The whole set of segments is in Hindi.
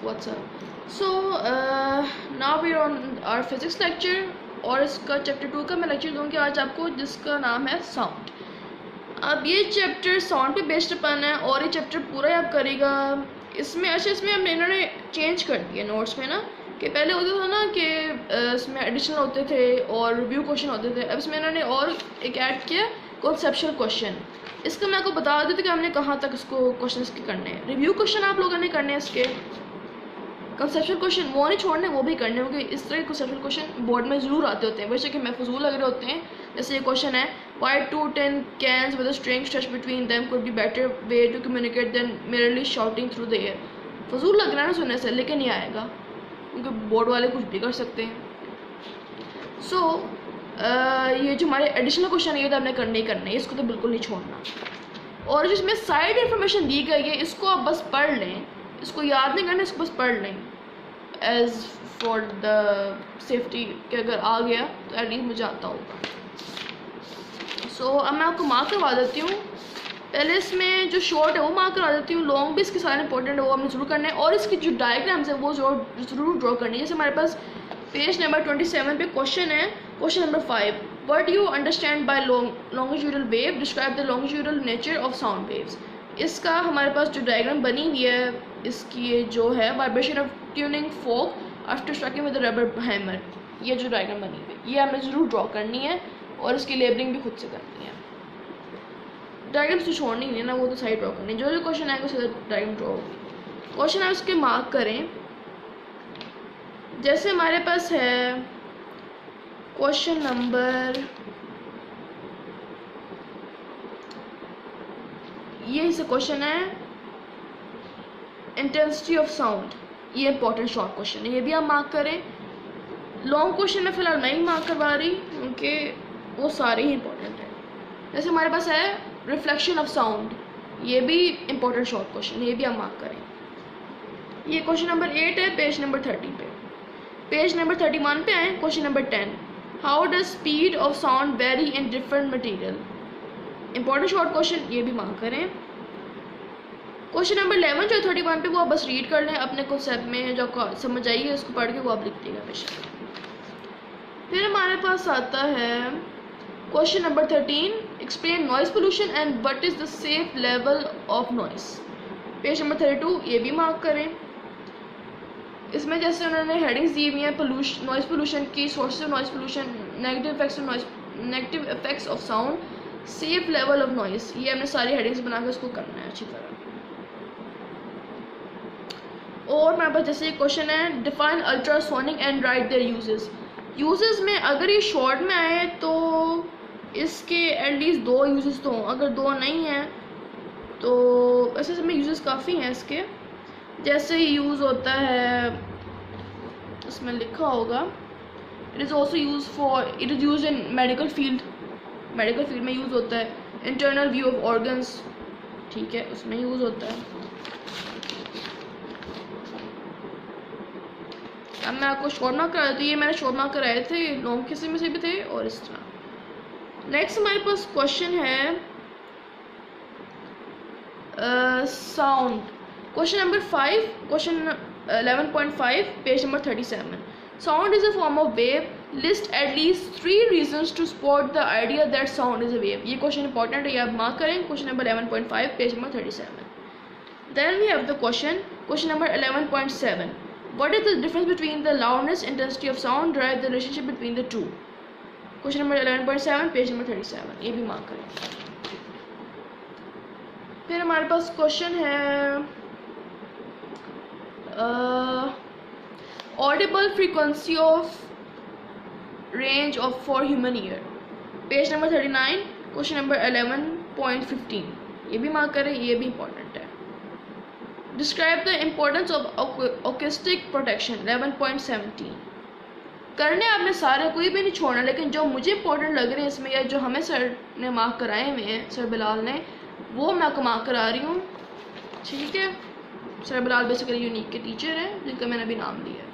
what's up? So now we're on our physics lecture और इसका चैप्टर 2 का मैं लेक्चर दूंगी आज आपको, जिसका नाम है साउंड। अब ये चैप्टर साउंड पे बेस्ड अपन है और ये चैप्टर पूरा ही आप करेगा। इसमें इसमें हमने इन्होंने चेंज कर दिया नोट्स में ना, कि पहले होता था ना कि इसमें एडिशनल होते थे और रिव्यू क्वेश्चन होते थे। अब इसमें इन्होंने और एक ऐड किया कॉन्सेप्चुअल क्वेश्चन। इसका मैं आपको बता देती कि हमने कहाँ तक इसको क्वेश्चन इसके करने हैं। रिव्यू क्वेश्चन आप लोगों ने करने हैं इसके, कंसेप्चुअल क्वेश्चन वो नहीं छोड़ने, वो भी करने होंगे। इस तरह के कंसेप्चुअल क्वेश्चन बोर्ड में ज़रूर आते होते हैं, वैसे कि महफूज लग रहे होते हैं। जैसे ये क्वेश्चन है, Y 2 10 cans with a string stretched between them could be better way to communicate than merely shouting through the air। फजूल लग रहा है ना सुनने से, लेकिन ये आएगा क्योंकि बोर्ड वाले कुछ भी कर सकते हैं। सो ये जो हमारे एडिशनल क्वेश्चन है ये तो आपने करने ही करने, इसको तो बिल्कुल नहीं छोड़ना। और जिसमें साइड इन्फॉर्मेशन दी गई है इसको आप बस पढ़ लें, इसको याद नहीं करना, इसको बस पढ़ लें एज फॉर द सेफ्टी कि अगर आ गया तो एटलीस्ट मुझे आता होगा। सो अब मैं आपको मार्क करवा देती हूँ। पहले इसमें जो शॉर्ट है वो मार्क करवा देती हूँ, लॉन्ग भी इसके सारे इंपॉर्टेंट है वो हमने ज़रूर करना है। और इसकी जो डायग्राम्स है वो ज़रूर ड्रॉ करनी है। जैसे हमारे पास पेज नंबर 27 पे क्वेश्चन है, question number 5, what do you understand by longitudinal wave, describe the longitudinal nature of sound waves. इसका हमारे पास जो डायग्राम बनी हुई है इसकी जो है, vibration of tuning folk after striking with rubber hammer, ये जो डायग्राम बनी हुई है ये हमें ज़रूर ड्रॉ करनी है और इसकी लेबलिंग भी खुद से करनी है। डायग्राम तो छोड़नी नहीं है ना, वो तो साइड ड्रॉ करनी है। जो क्वेश्चन आएगा उससे डायग्राम ड्रॉ होगी। क्वेश्चन है उसके मार्क करें। जैसे हमारे पास है क्वेश्चन नंबर, ये से क्वेश्चन है इंटेंसिटी ऑफ साउंड, ये इंपॉर्टेंट शॉर्ट क्वेश्चन है, ये भी आप मार्क करें। लॉन्ग क्वेश्चन मैं फिलहाल नहीं मार्क करवा रही क्योंकि वो सारे ही इंपॉर्टेंट हैं। जैसे हमारे पास है रिफ्लेक्शन ऑफ साउंड, ये भी इंपॉर्टेंट शॉर्ट क्वेश्चन है, ये भी आप मार्क करें। ये क्वेश्चन नंबर 8 है पेज नंबर 30 पे। पेज नंबर 31 पे आए, question number 10, how does speed of sound very in different material, important short question, ये भी मार्क करें। क्वेश्चन नंबर 11 जो 31 पे वो आप बस रीड कर लें अपने कॉन्सेप्ट में, जो समझ आइए उसको पढ़ के वो आप लिख देगा बेशक। फिर हमारे पास आता है question number 13, explain noise pollution and what is the safe level of noise, page number 32, ये भी मार्क करें। इसमें जैसे उन्होंने हेडिंग्स दी हुई हैं, पोल्यूशन, नॉइस पोल्यूशन की sources of noise pollution, negative effects of sound, safe level of noise, ये हमने सारी हेडिंग्स बना के उसको करना है अच्छी तरह। और हमारे पास जैसे क्वेश्चन है, define ultrasonic and right there uses में अगर ये शॉर्ट में आए तो इसके एटलीस्ट 2 यूजेस तो हों, अगर 2 नहीं हैं तो ऐसे समय यूजेस काफ़ी हैं इसके। जैसे यूज़ होता है, इसमें लिखा होगा, it is also use in medical field में यूज़ होता है। इंटरनल व्यू ऑफ ऑर्गन्स, ठीक है, उसमें यूज़ होता है। अब मैं आपको शॉर्ट मार्क करा देती हूँ, ये मैंने शॉर्ट मार्क कराए थे, लॉन्ग किसी में से भी थे और इस तरह। नेक्स्ट हमारे पास क्वेश्चन है sound, question number 5, question 11.5, page number 37, sound is a form of wave, list at least 3 reasons to support the idea that sound is a wave. ये क्वेश्चन इंपॉर्टेंट है, ये आप मार्क करें। Question number 11.5, page number 37। Then we have the question number 11.7, what is the difference between the loudness intensity of sound, derive the relationship between the two, question number 11.7, page number 37, ये भी मार्क करें। फिर हमारे पास क्वेश्चन है audible frequency of range of for human ear, page number 39, question number 11.15, ये भी मार्क करें, ये भी इंपॉर्टेंट है। Describe the importance of acoustic protection, 11.17, करने आपने सारे, कोई भी नहीं छोड़ना, लेकिन जो मुझे इंपॉर्टेंट लग रहे हैं इसमें या जो हमें सर ने मार्क कराए हुए हैं, सर बिलाल ने, वो मैं आपको मार्क करा रही हूँ, ठीक है। सर बिलाल बेसिकली यूनिक के टीचर हैं जिनका मैंने अभी नाम लिया।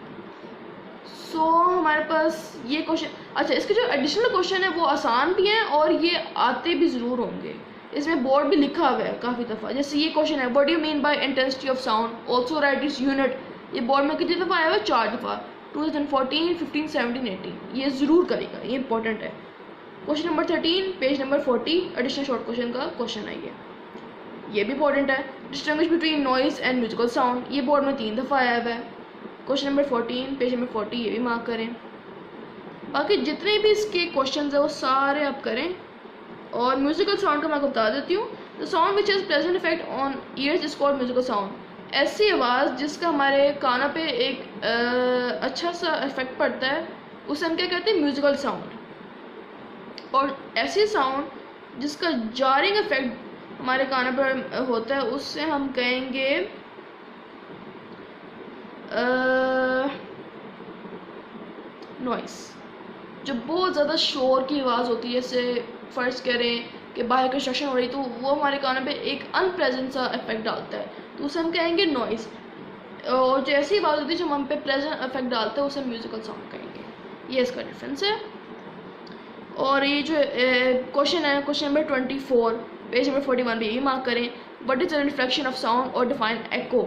सो हमारे पास ये क्वेश्चन, अच्छा इसके जो एडिशनल क्वेश्चन है वो आसान भी हैं और ये आते भी ज़रूर होंगे, इसमें बोर्ड भी लिखा हुआ है काफ़ी दफ़ा। जैसे ये क्वेश्चन है, what do you mean by intensity of sound, also right its unit, ये बोर्ड में कितनी दफ़ा आया हुआ है? 4 दफ़ा, 2014, 15, 17, 18। ये ज़रूर करेगा, ये इंपॉर्टेंट है। Question number 13 page number 40 additional short question का क्वेश्चन है ये भी इंपॉर्टेंट है। Distinguish between noise and musical sound, ये बोर्ड में 3 दफ़ा आया हुआ है। क्वेश्चन नंबर 14 पेज नंबर 40, ये भी मार्क करें। बाकी जितने भी इसके क्वेश्चन है वो सारे आप करें। और म्यूजिकल साउंड का मैं आपको बता देती हूँ। The sound which has pleasant effect on years is called musical sound. ऐसी आवाज़ जिसका हमारे कानों पे एक अच्छा सा इफेक्ट पड़ता है उसे हम क्या कहते हैं? Musical sound. और ऐसी साउंड जिसका जारिंग इफेक्ट हमारे कानों पर होता है उससे हम कहेंगे नॉइस। जो बहुत ज़्यादा शोर की आवाज़ होती है, जैसे फ़र्ज़ करें कि बाहर कंस्ट्रक्शन हो रही तो वो हमारे कानों पे एक अनप्लेजेंट सा इफेक्ट डालता है तो उसे हम कहेंगे नॉइज़। और जो ऐसी आवाज़ होती है जो हम पे प्लेजेंट इफेक्ट डालता है उसे हम म्यूजिकल साउंड कहेंगे। ये इसका डिफरेंस है। और ये जो क्वेश्चन है, क्वेश्चन नंबर 24 पेज नंबर 41 भी मार्क करें। What is the reflection of sound और डिफाइन एको।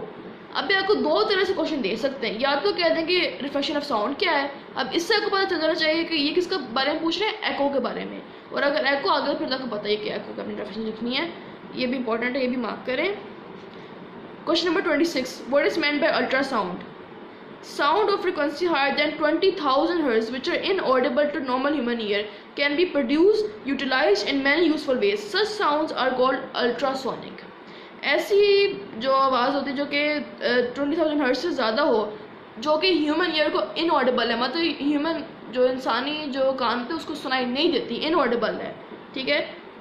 अब आपको दो तरह से क्वेश्चन दे सकते हैं, या तो कह दें कि रिफ्लेक्शन ऑफ साउंड क्या है। अब इससे आपको पता चल जाना चाहिए कि ये किसके बारे में पूछ रहे हैं? एको के बारे में। और अगर एको आ गया फिर आपको पता है कि एको का अपनी डेफिनेशन लिखनी है। ये भी इंपॉर्टेंट है, ये भी मार्क करें। Question number 26 what is meant by ultrasound. Sound of frequency higher than 20,000 Hz, which are inaudible to normal human ear, can be produced, utilized in many useful ways. Such sounds are called ultrasonic. ऐसी जो आवाज़ होती है जो कि 20,000 हर्ट्ज से ज़्यादा हो, जो कि ह्यूमन ईयर को इनऑडिबल है, मतलब ह्यूमन जो इंसानी जो कान पे उसको सुनाई नहीं देती, इनऑडिबल है, ठीक है,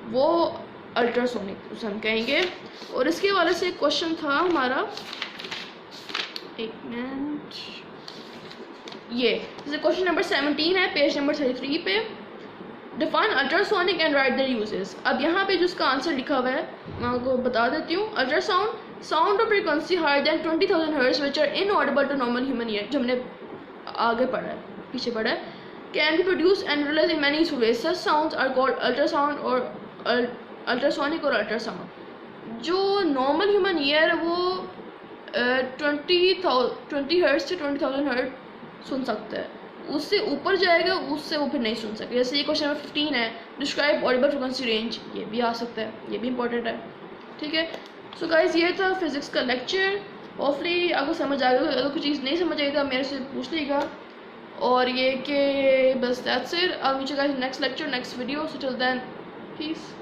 वो अल्ट्रासोनिक उसे हम कहेंगे। और इसके हवाले से एक क्वेश्चन था हमारा, एक मिनट, ये जैसे क्वेश्चन नंबर 17 है पेज नंबर 33 पे। Define ultrasonic and right there uses. अब यहाँ पे जो उसका आंसर लिखा हुआ है मैं आपको बता देती हूँ। Ultrasound sound of frequency higher than 20,000 hertz which are inaudible to normal human ear, जो हमने आगे पढ़ा है, पीछे पढ़ा है, can be produce and realise in many useful ways. Such sounds are called ultrasound और अल्ट्रासोनिक और अल्ट्रासाउंड। जो नॉर्मल ह्यूमन ईयर है वो 20 हर्ट्ज से 20,000 हर्ट्ज सुन सकता है, उससे ऊपर जाएगा उससे वो फिर नहीं सुन सके। जैसे ये क्वेश्चन नंबर 15 है, डिस्क्राइब ऑडिबल फ्रीक्वेंसी रेंज, ये भी आ सकता है, ये भी इंपॉर्टेंट है, ठीक है। सो गाइस ये था फिजिक्स का लेक्चर। होपफुली आपको समझ आ गया। अगर कोई चीज़ नहीं समझ आई तो मेरे से पूछ लीजिएगा। और ये कि बस that's it. I will meet you guys next lecture, next video. So till then piece.